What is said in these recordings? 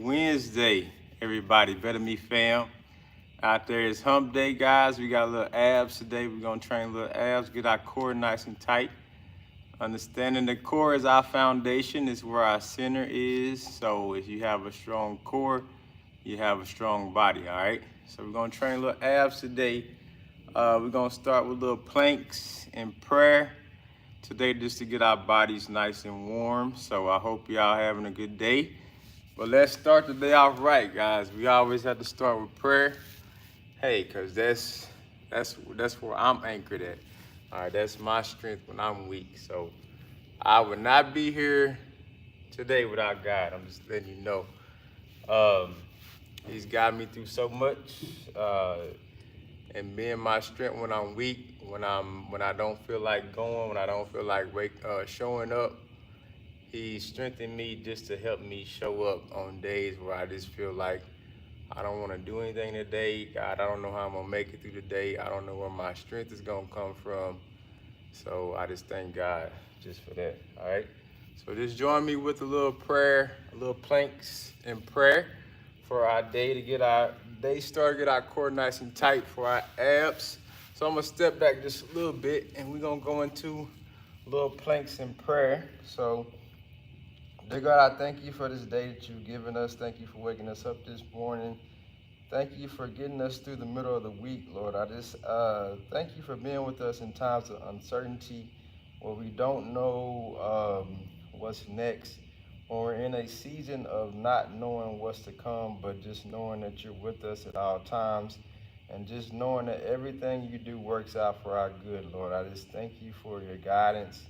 Wednesday, everybody, Better Me fam. Out there is hump day, guys. We got a little abs today. We're gonna train a little abs, get our core nice and tight. Understanding the core is our foundation, is where our center is. So if you have a strong core, you have a strong body, all right? So we're gonna train a little abs today. We're gonna start with little planks and prayer today just to get our bodies nice and warm. So I hope y'all having a good day. But let's start the day off right, guys. We always have to start with prayer. Hey, cause that's where I'm anchored at. All right, that's my strength when I'm weak. So I would not be here today without God. I'm just letting you know. Um, he's got me through so much, and being my strength when I'm weak, when I don't feel like going, when I don't feel like showing up. He strengthened me just to help me show up on days where I just feel like I don't want to do anything today. God, I don't know how I'm going to make it through the day. I don't know where my strength is going to come from. So I just thank God just for that. All right. So just join me with a little prayer, a little planks and prayer for our day to get our day started, get our core nice and tight for our abs. So I'm going to step back just a little bit and we're going to go into little planks and prayer. So dear God, I thank you for this day that you've given us. Thank you for waking us up this morning. Thank you for getting us through the middle of the week, Lord. I just thank you for being with us in times of uncertainty where we don't know what's next, when we're in a season of not knowing what's to come, but just knowing that you're with us at all times and just knowing that everything you do works out for our good, Lord. I just thank you for your guidance.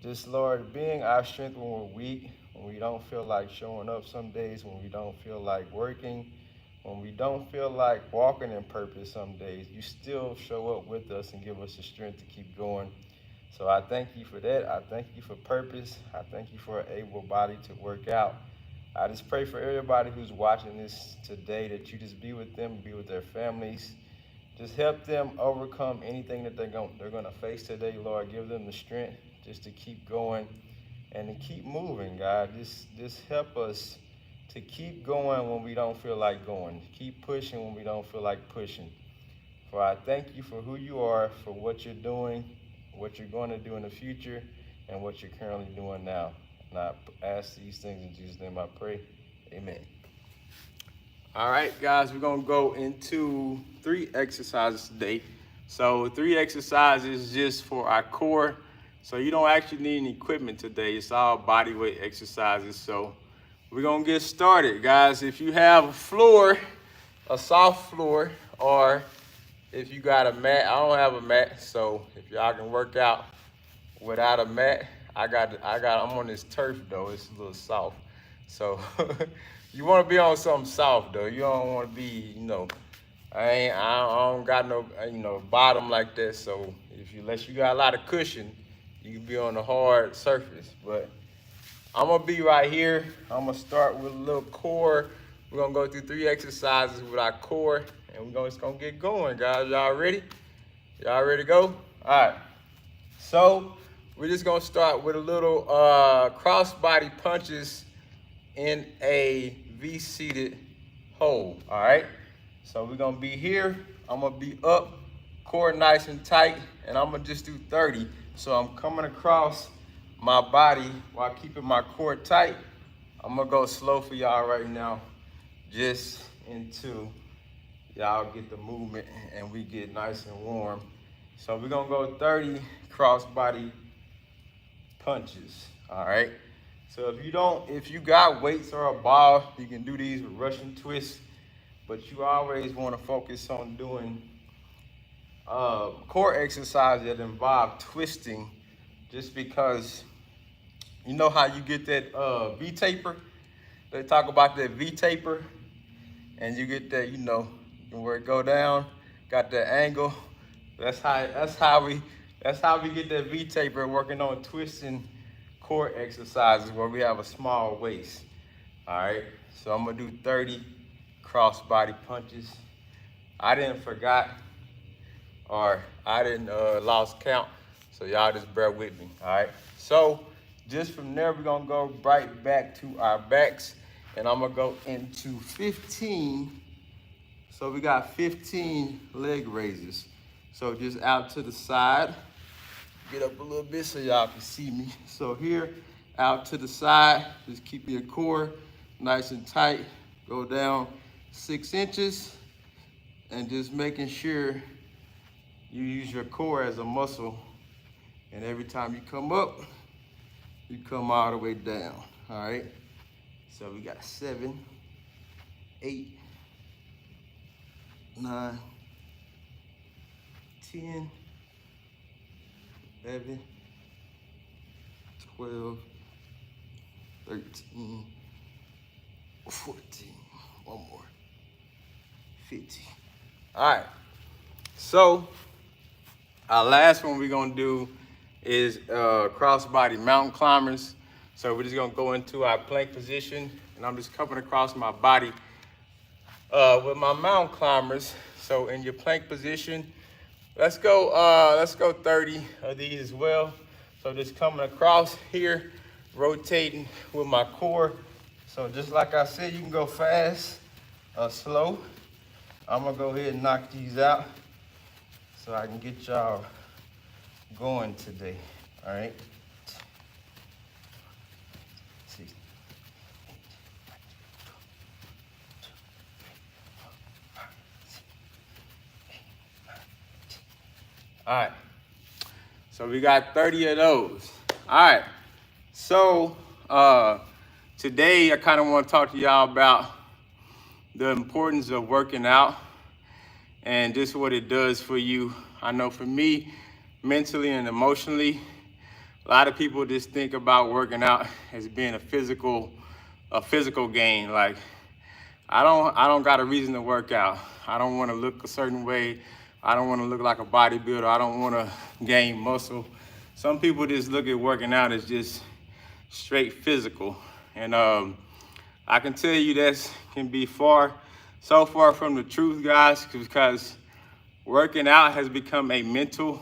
Just, Lord, being our strength when we're weak, when we don't feel like showing up some days, when we don't feel like working, when we don't feel like walking in purpose some days, you still show up with us and give us the strength to keep going. So I thank you for that. I thank you for purpose. I thank you for an able body to work out. I just pray for everybody who's watching this today that you just be with them, be with their families. Just help them overcome anything that they're going to face today, Lord. Give them the strength just to keep going and to keep moving, God. Just help us to keep going when we don't feel like going. Keep pushing when we don't feel like pushing. For I thank you for who you are, for what you're doing, what you're going to do in the future, and what you're currently doing now. And I ask these things in Jesus' name I pray. Amen. All right, guys, we're going to go into 3 exercises today. So 3 exercises just for our core. So you don't actually need any equipment today. It's all body weight exercises. So we're going to get started, guys. If you have a floor, a soft floor, or if you got a mat, I don't have a mat. So if y'all can work out without a mat, I'm on this turf though. It's a little soft. So you want to be on something soft though. You don't want to be, I don't got no, bottom like that. So unless you got a lot of cushion, you can be on a hard surface. But I'm gonna be right here. I'm gonna start with a little core. We're gonna go through 3 exercises with our core, and we're just gonna get going, guys. Y'all ready? Y'all ready to go? All right. So we're just gonna start with a little cross body punches in a V-seated hold. All right. So we're gonna be here. I'm gonna be up, core nice and tight, and I'm gonna just do 30. So I'm coming across my body while keeping my core tight. I'm gonna go slow for y'all right now, just until y'all get the movement and we get nice and warm. So we're gonna go 30 cross body punches, all right? So if you got weights or a ball, you can do these with Russian twists, but you always wanna focus on doing core exercises that involve twisting, just because you know how you get that V-taper? They talk about that V-taper, and you get that, where it go down, got that angle. That's how we get that V-taper, working on twisting core exercises where we have a small waist. All right, so I'm gonna do 30 cross body punches. I didn't lost count, so y'all just bear with me. All right, so just from there we're gonna go right back to our backs, and I'm gonna go into 15. So we got 15 leg raises. So just out to the side, get up a little bit so y'all can see me. So here, out to the side, just keep your core nice and tight. Go down 6 inches, and just making sure you use your core as a muscle. And every time you come up, you come all the way down, all right? So we got 7, 8, 9, 10, 11, 12, 13, 14, one more, 15. All right, so our last one we're gonna do is crossbody mountain climbers. So we're just gonna go into our plank position, and I'm just coming across my body with my mountain climbers. So in your plank position, let's go 30 of these as well. So just coming across here, rotating with my core. So just like I said, you can go fast or slow. I'm gonna go ahead and knock these out so I can get y'all going today, all right? 6, 8, 9, 10. All right, so we got 30 of those. All right, so today I kind of want to talk to y'all about the importance of working out and just what it does for you. I know for me, mentally and emotionally, a lot of people just think about working out as being a physical gain. Like, I don't got a reason to work out. I don't want to look a certain way. I don't want to look like a bodybuilder. I don't want to gain muscle. Some people just look at working out as just straight physical. And I can tell you that can be so far from the truth, guys, because working out has become a mental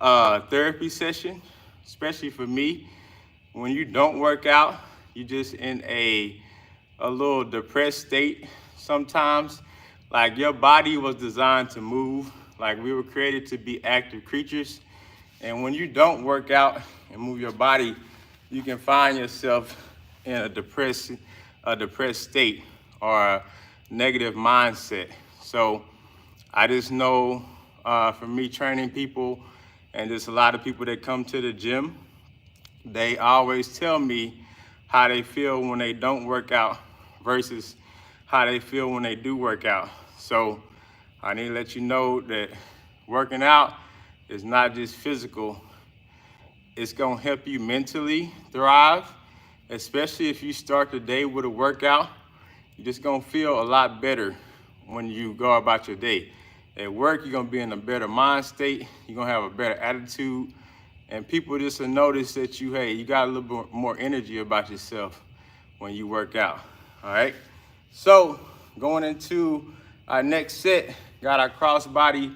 therapy session, especially for me. When you don't work out, you're just in a little depressed state sometimes. Like, your body was designed to move. Like, we were created to be active creatures. And when you don't work out and move your body, you can find yourself in a depressed state or a negative mindset. So I just know for me, training people and just a lot of people that come to the gym, they always tell me how they feel when they don't work out versus how they feel when they do work out. So I need to let you know that working out is not just physical. It's gonna help you mentally thrive, especially if you start the day with a workout. You're just gonna feel a lot better when you go about your day. At work, you're gonna be in a better mind state. You're gonna have a better attitude. And people just will notice that you got a little bit more energy about yourself when you work out, all right? So going into our next set, got our crossbody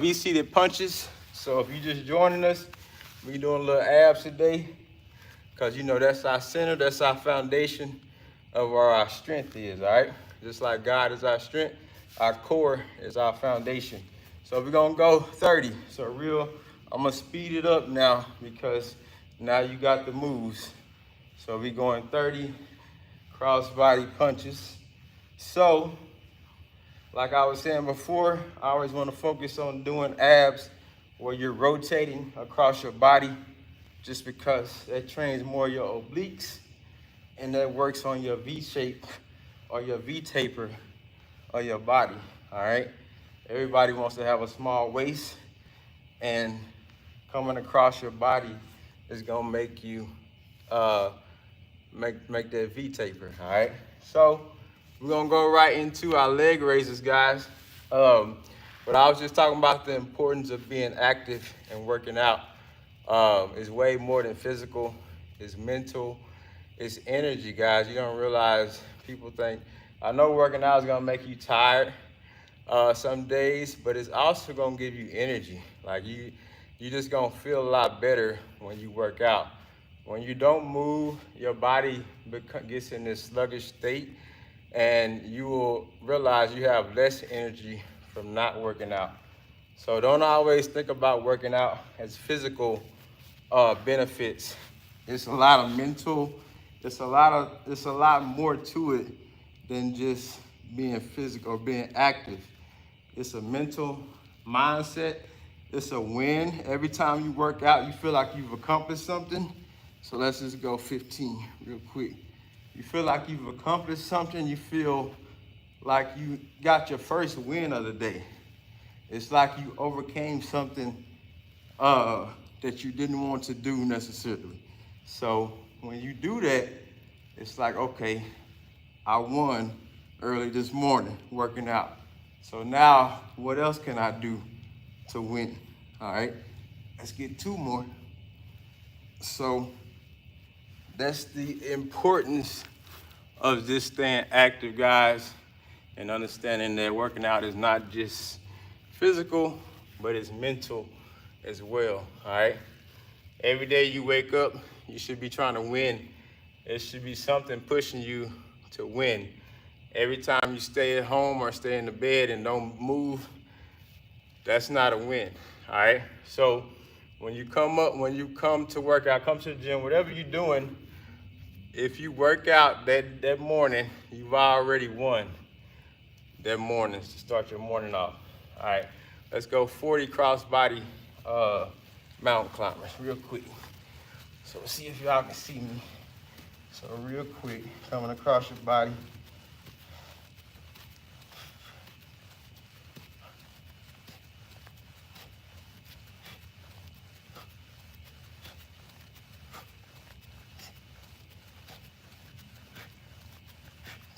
V-seated punches. So if you're just joining us, we doing a little abs today, because you know that's our center, that's our foundation of where our strength is, all right? Just like God is our strength, our core is our foundation. So we're gonna go 30. So I'm gonna speed it up now because now you got the moves. So we going 30 crossbody punches. So, like I was saying before, I always want to focus on doing abs where you're rotating across your body, just because that trains more your obliques and that works on your V shape or your V taper of your body, all right? Everybody wants to have a small waist, and coming across your body is gonna make you make that V taper, all right? So we're gonna go right into our leg raises, guys. But I was just talking about the importance of being active and working out. It's way more than physical, it's mental, it's energy, guys. You don't realize, people think, I know working out is gonna make you tired some days, but it's also gonna give you energy. Like, you just gonna feel a lot better when you work out. When you don't move, your body gets in this sluggish state, and you will realize you have less energy from not working out. So don't always think about working out as physical benefits. It's a lot of mental. It's a lot more to it than just being physical or being active. It's a mental mindset. It's a win. Every time you work out, you feel like you've accomplished something. So let's just go 15 real quick. You feel like you've accomplished something. You feel like you got your first win of the day. It's like you overcame something that you didn't want to do necessarily. So when you do that, it's like, okay, I won early this morning working out. So now what else can I do to win? All right, let's get two more. So that's the importance of just staying active, guys, and understanding that working out is not just physical, but it's mental as well, all right? Every day you wake up, you should be trying to win. There should be something pushing you to win. Every time you stay at home or stay in the bed and don't move, that's not a win, all right? So when you come to work out, come to the gym, whatever you're doing, if you work out that morning, you've already won that morning to start your morning off. All right, let's go 40 crossbody mountain climbers real quick. So see if y'all can see me. So real quick, coming across your body.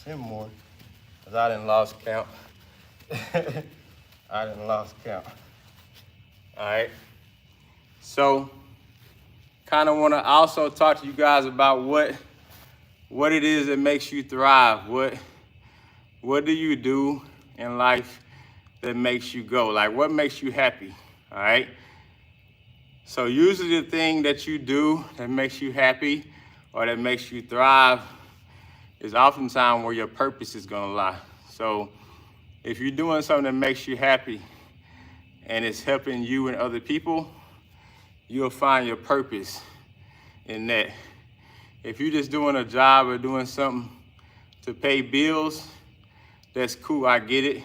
Ten more, because I didn't lost count. I didn't lost count. All right. So, kind of want to also talk to you guys about what it is that makes you thrive. What do you do in life that makes you go? Like, what makes you happy? All right. So usually the thing that you do that makes you happy or that makes you thrive is oftentimes where your purpose is gonna lie. So if you're doing something that makes you happy and it's helping you and other people, you'll find your purpose in that. If you're just doing a job or doing something to pay bills, that's cool, I get it.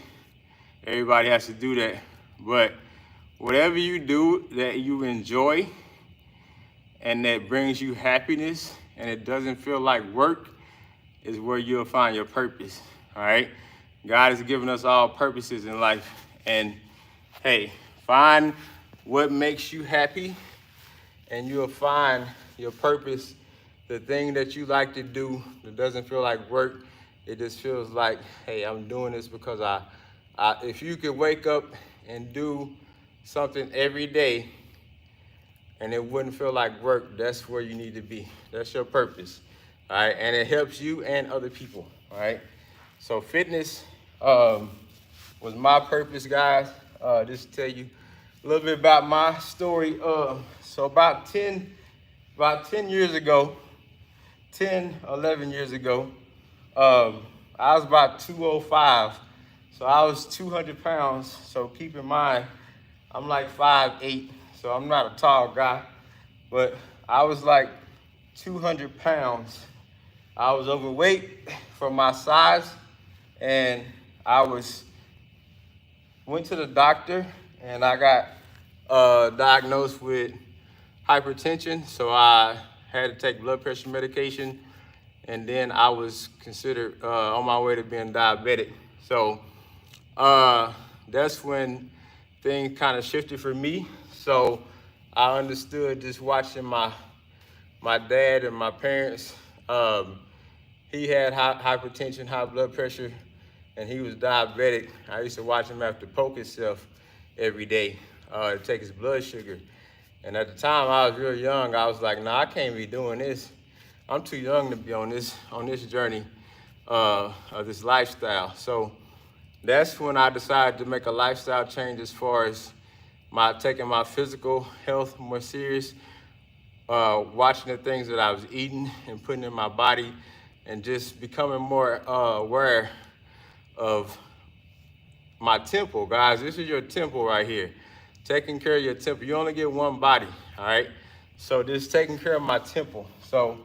Everybody has to do that. But whatever you do that you enjoy and that brings you happiness and it doesn't feel like work is where you'll find your purpose, all right? God has given us all purposes in life. And hey, find what makes you happy and you'll find your purpose, the thing that you like to do that doesn't feel like work. It just feels like, hey, I'm doing this because if you could wake up and do something every day and it wouldn't feel like work, that's where you need to be. That's your purpose, all right? And it helps you and other people, all right? So fitness was my purpose, guys. Just to tell you a little bit about my story. So about 10 years ago, 11 years ago, I was about 205. So I was 200 pounds. So keep in mind, I'm like 5'8", so I'm not a tall guy, but I was like 200 pounds. I was overweight for my size, and I went to the doctor, and I got diagnosed with hypertension, so I had to take blood pressure medication, and then I was considered on my way to being diabetic. So that's when things kind of shifted for me. So I understood just watching my dad and my parents. He had hypertension, high blood pressure, and he was diabetic. I used to watch him have to poke himself every day to take his blood sugar. And at the time, I was real young. I was like, nah, I can't be doing this. I'm too young to be on this journey of this lifestyle. So that's when I decided to make a lifestyle change as far as taking my physical health more serious. watching the things that I was eating and putting in my body, and just becoming more aware of my temple. Guys, this is your temple right here. Taking care of your temple. You only get one body, all right? So just taking care of my temple. So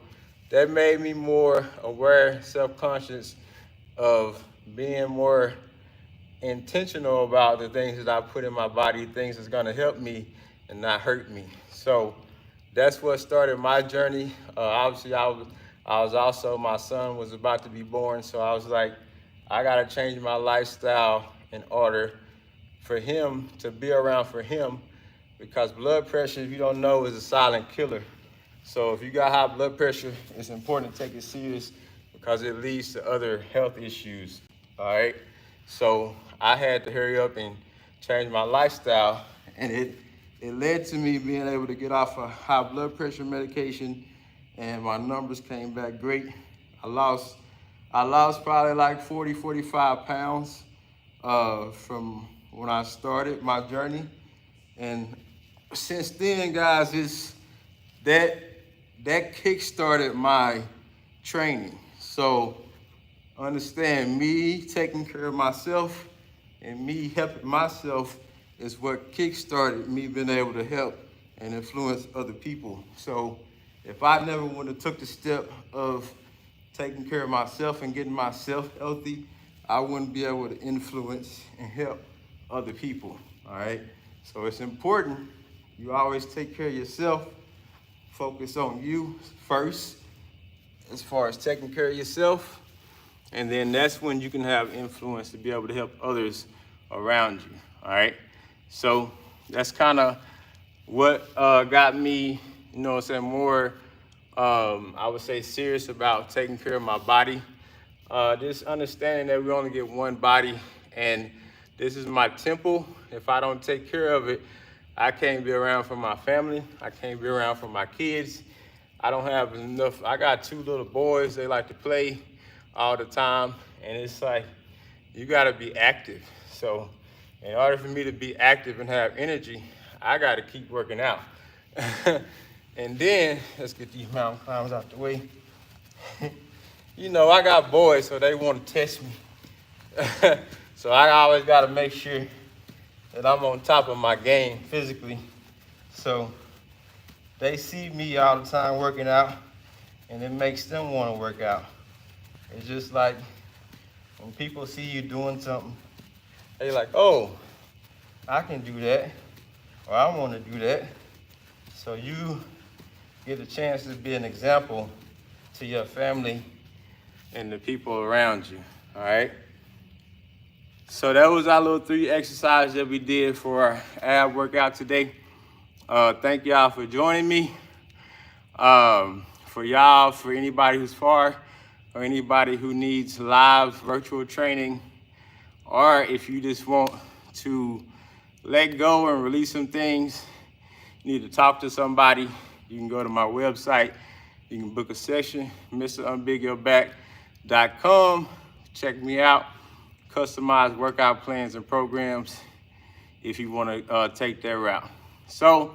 that made me more aware, self-conscious of being more intentional about the things that I put in my body, things that's gonna help me and not hurt me. So that's what started my journey. Obviously, I was also, my son was about to be born, so I was like, I gotta change my lifestyle in order for him, to be around for him, because blood pressure, if you don't know, is a silent killer. So if you got high blood pressure, it's important to take it serious because it leads to other health issues, all right? So I had to hurry up and change my lifestyle, and it led to me being able to get off of high blood pressure medication, and my numbers came back great. I lost probably like 40, 45 pounds from when I started my journey. And since then, guys, it's that kick-started my training. So understand, me taking care of myself and me helping myself is what kick-started me being able to help and influence other people. So if I never would have took the step of taking care of myself and getting myself healthy, I wouldn't be able to influence and help other people, all right? So it's important you always take care of yourself, focus on you first as far as taking care of yourself, and then that's when you can have influence to be able to help others around you, all right? So that's kind of what got me, you know what I'm saying, more, I would say, serious about taking care of my body. Just understanding that we only get one body, and this is my temple. If I don't take care of it, I can't be around for my family. I can't be around for my kids. I don't have enough. I got 2 little boys. They like to play all the time, and it's like, you gotta be active. So in order for me to be active and have energy, I gotta keep working out. And then, let's get these mountain climbers out the way. You know, I got boys, so they want to test me. So I always got to make sure that I'm on top of my game physically. So they see me all the time working out, and it makes them want to work out. It's just like when people see you doing something, they like, oh, I can do that, or I want to do that. So you get a chance to be an example to your family and the people around you, all right? So that was our little 3 exercises that we did for our ab workout today. Thank y'all for joining me. For y'all, for anybody who's far, or anybody who needs live virtual training, or if you just want to let go and release some things, you need to talk to somebody, you can go to my website. You can book a session, MrUnbigYourBack.com. Check me out. Customized workout plans and programs if you want to take that route. So,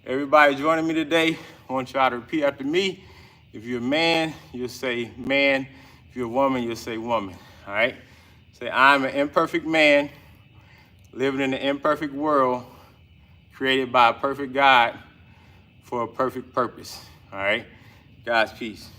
everybody joining me today, I want y'all to repeat after me. If you're a man, you'll say man. If you're a woman, you'll say woman. All right? Say, I'm an imperfect man living in an imperfect world created by a perfect God for a perfect purpose. All right? Guys, peace.